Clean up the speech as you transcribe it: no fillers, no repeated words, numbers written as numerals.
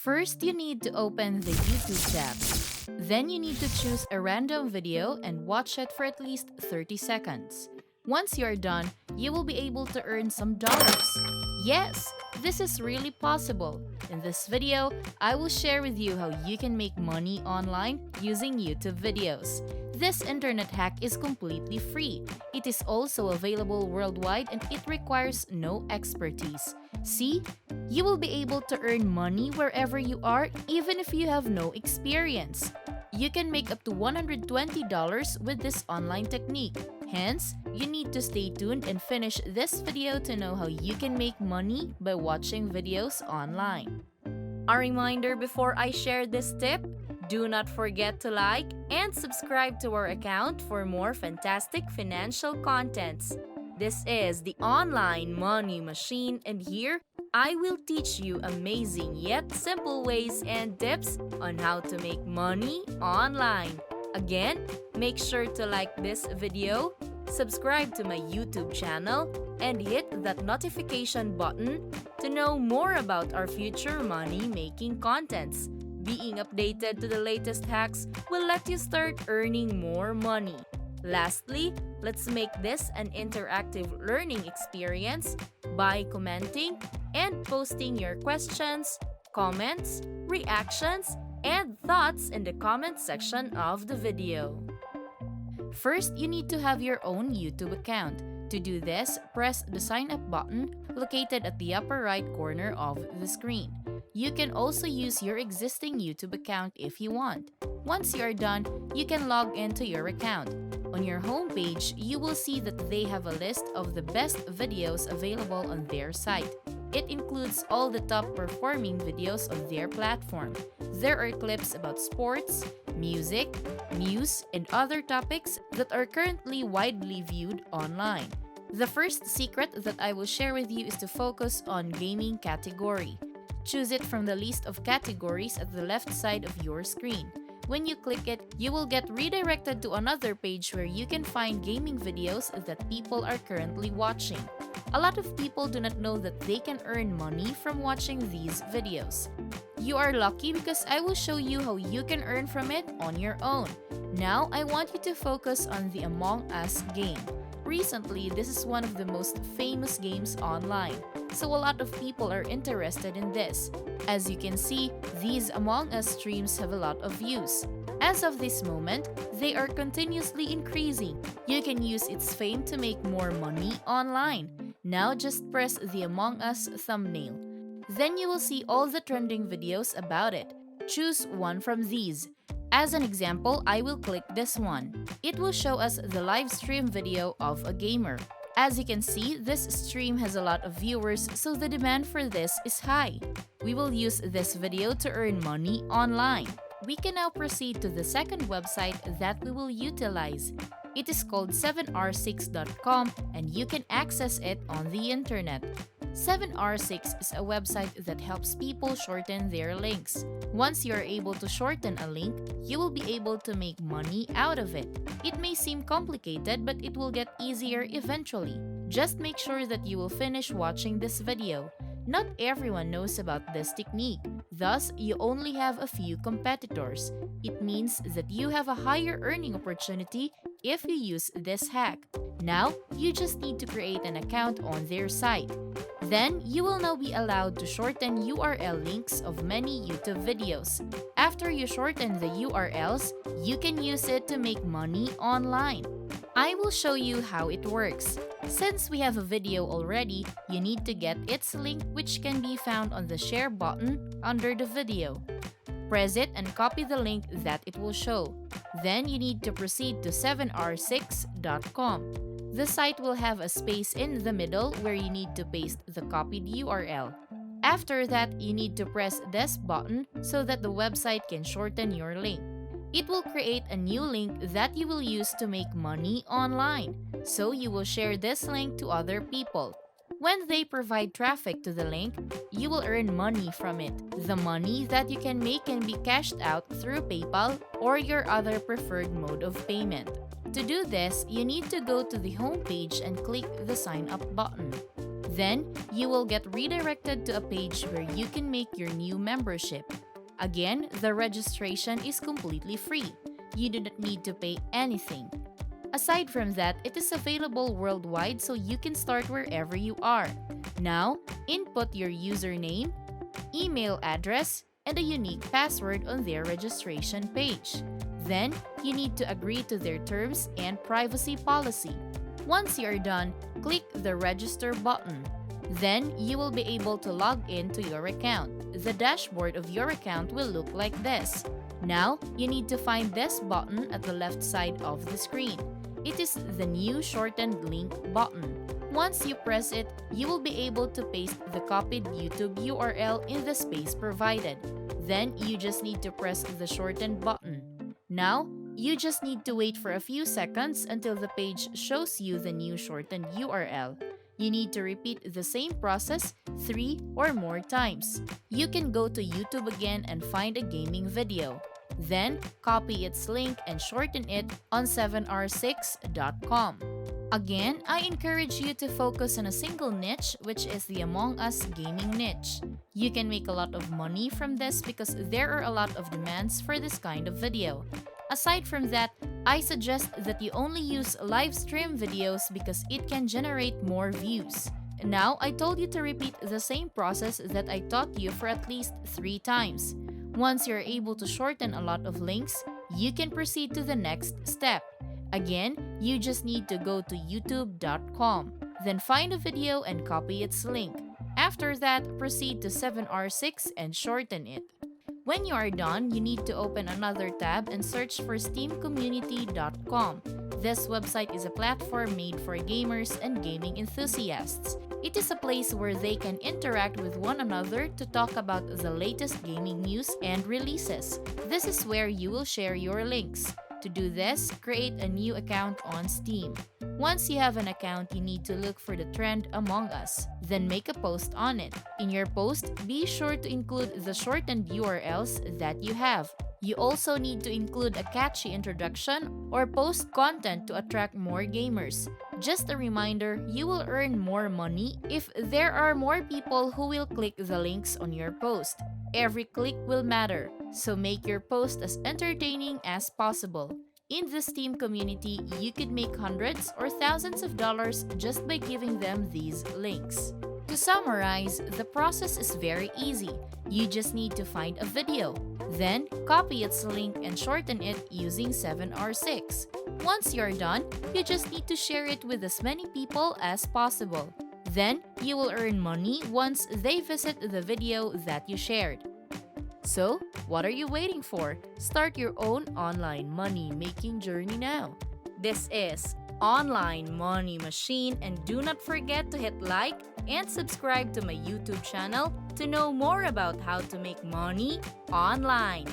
First, you need to open the YouTube tab. Then you need to choose a random video and watch it for at least 30 seconds. Once you're done, you will be able to earn some dollars. Yes, this is really possible. In this video, I will share with you how you can make money online using YouTube videos. This internet hack is completely free. It is also available worldwide and it requires no expertise. See, you will be able to earn money wherever you are even if you have no experience. You can make up to $120 with this online technique. Hence, you need to stay tuned and finish this video to know how you can make money by watching videos online. A reminder before I share this tip, do not forget to like and subscribe to our account for more fantastic financial contents. This is the Online Money Machine, and here I will teach you amazing yet simple ways and tips on how to make money online. Again, make sure to like this video, subscribe to my YouTube channel, and hit that notification button to know more about our future money-making contents. Being updated to the latest hacks will let you start earning more money. Lastly, let's make this an interactive learning experience by commenting and posting your questions, comments, reactions, and thoughts in the comment section of the video. First, you need to have your own YouTube account. To do this, press the sign up button located at the upper right corner of the screen. You can also use your existing YouTube account if you want. Once you are done, you can log into your account. On your homepage, you will see that they have a list of the best videos available on their site. It includes all the top performing videos on their platform. There are clips about sports, music, news, and other topics that are currently widely viewed online. The first secret that I will share with you is to focus on gaming category. Choose it from the list of categories at the left side of your screen. When you click it, you will get redirected to another page where you can find gaming videos that people are currently watching. A lot of people do not know that they can earn money from watching these videos. You are lucky because I will show you how you can earn from it on your own. Now, I want you to focus on the Among Us game. Recently, this is one of the most famous games online, so a lot of people are interested in this. As you can see, these Among Us streams have a lot of views. As of this moment, they are continuously increasing. You can use its fame to make more money online. Now just press the Among Us thumbnail. Then you will see all the trending videos about it. Choose one from these. As an example, I will click this one. It will show us the live stream video of a gamer. As you can see, this stream has a lot of viewers, so the demand for this is high. We will use this video to earn money online. We can now proceed to the second website that we will utilize. It is called 7r6.com and you can access it on the internet. 7r6 is a website that helps people shorten their links. Once you are able to shorten a link, you will be able to make money out of it. It may seem complicated, but it will get easier eventually. Just make sure that you will finish watching this video. Not everyone knows about this technique, thus you only have a few competitors. It means that you have a higher earning opportunity if you use this hack. Now, you just need to create an account on their site. Then, you will now be allowed to shorten URL links of many YouTube videos. After you shorten the URLs, you can use it to make money online. I will show you how it works. Since we have a video already, you need to get its link, which can be found on the share button under the video. Press it and copy the link that it will show. Then you need to proceed to 7r6.com. The site will have a space in the middle where you need to paste the copied URL. After that, you need to press this button so that the website can shorten your link. It will create a new link that you will use to make money online. So you will share this link to other people. When they provide traffic to the link, you will earn money from it. The money that you can make can be cashed out through PayPal or your other preferred mode of payment. To do this, you need to go to the home page and click the sign up button. Then, you will get redirected to a page where you can make your new membership. Again, the registration is completely free. You do not need to pay anything. Aside from that, it is available worldwide so you can start wherever you are. Now, input your username, email address, and a unique password on their registration page. Then, you need to agree to their terms and privacy policy. Once you are done, click the register button. Then, you will be able to log in to your account. The dashboard of your account will look like this. Now, you need to find this button at the left side of the screen. It is the new shortened link button. Once you press it, you will be able to paste the copied YouTube URL in the space provided. Then, you just need to press the shortened button. Now, you just need to wait for a few seconds until the page shows you the new shortened URL. You need to repeat the same process 3 or more times. You can go to YouTube again and find a gaming video. Then, copy its link and shorten it on 7r6.com. Again, I encourage you to focus on a single niche, which is the Among Us gaming niche. You can make a lot of money from this because there are a lot of demands for this kind of video. Aside from that, I suggest that you only use live stream videos because it can generate more views. Now, I told you to repeat the same process that I taught you for at least 3 times. Once you're able to shorten a lot of links, you can proceed to the next step. Again, you just need to go to youtube.com, then find a video and copy its link. After that, proceed to 7r6 and shorten it. When you are done, you need to open another tab and search for steamcommunity.com. This website is a platform made for gamers and gaming enthusiasts. It is a place where they can interact with one another to talk about the latest gaming news and releases. This is where you will share your links. To do this, create a new account on Steam. Once you have an account, you need to look for the trend Among Us, then make a post on it. In your post, be sure to include the shortened URLs that you have. You also need to include a catchy introduction or post content to attract more gamers. Just a reminder, you will earn more money if there are more people who will click the links on your post. Every click will matter, so make your post as entertaining as possible. In the Steam community, you could make hundreds or thousands of dollars just by giving them these links. To summarize, the process is very easy. You just need to find a video. Then, copy its link and shorten it using 7r6. Once you're done, you just need to share it with as many people as possible. Then, you will earn money once they visit the video that you shared. So, what are you waiting for? Start your own online money-making journey now. This is Online Money Machine, and do not forget to hit like and subscribe to my YouTube channel to know more about how to make money online.